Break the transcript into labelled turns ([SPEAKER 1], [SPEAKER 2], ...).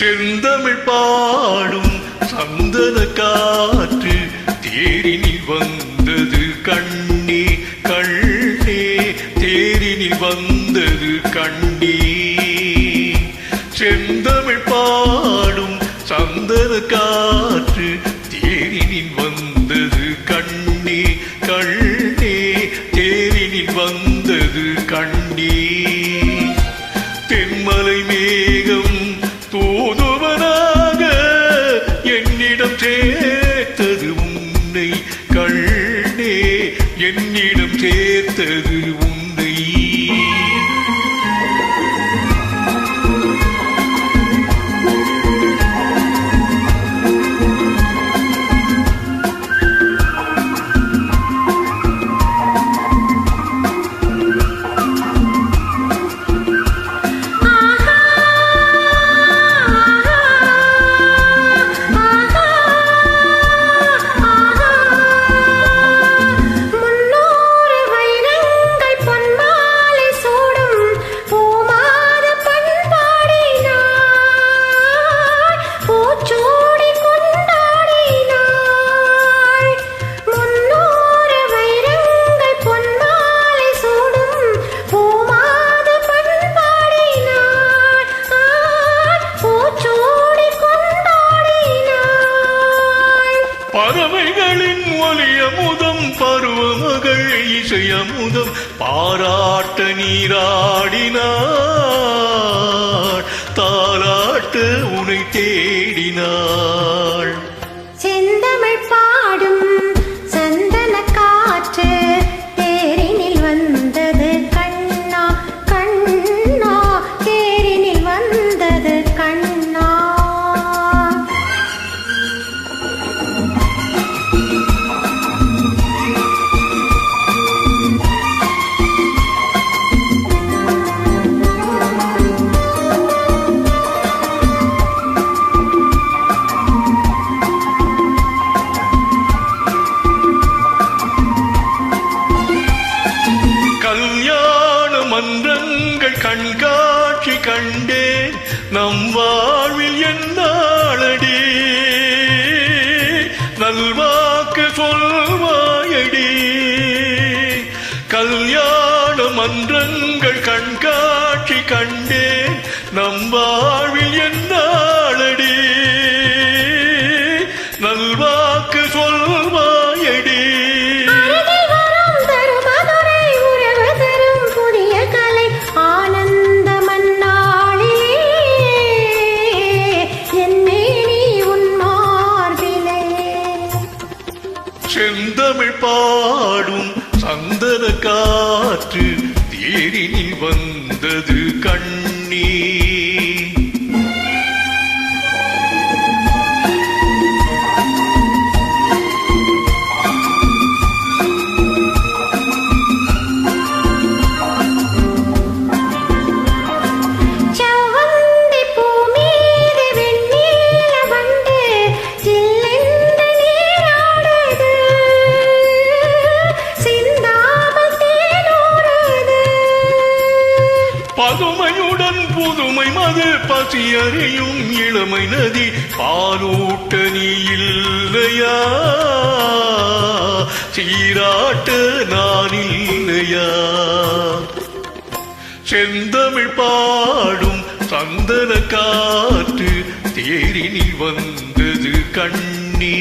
[SPEAKER 1] செந்தமிழ் பாடும் சந்தன காற்று தேரினில் வந்தது கண்ணே கண்ணே தேரினில் வந்தது கண்ணே செந்தமிழ் பாடும் சந்தன காற்று தேரினில் வந்தது கண்ணே கண்ணே தேரினில் வந்தது கண்ணே தென்மலை மேகம் தூதுவனாக என்னிடம் சேர்த்தது உன்னை கண்ணே என்னிடம் சேர்த்தது உன்னை பறவைகளின் ஒலியமுதம் பருவமகள் இசையமுதம் பாராட்ட நீராடினாள் தாலாட்டு உனை தேடினாள்
[SPEAKER 2] செந்தமிழ் பாடும் சந்தன காற்று தேரினில் வந்தது கண்ணா கண்ணா தேரினில் வந்தது கண்ணா
[SPEAKER 1] மன்றங்கள் கண்காட்சி கண்டேன் நம் வாழ்வில் என்னாளடி நல்வாக்கு சொல்வாயடி கல்யாண மன்றங்கள் கண்காட்சி கண்டேன் நம் வாழ்வில் என்னாளடி நல்வாக்கு சொல்வாயடி செந்தமிழ் பாடும் சந்தன காற்று தேரினில் வந்தது கண்ணே பதுமையுடன் புதுமை மது பசியறியும் இளமை நதி பாலூட்ட நீ இல்லையா சீராட்ட நான் இல்லையா செந்தமிழ் பாடும் சந்தன காற்று தேரினில் வந்தது கண்ணே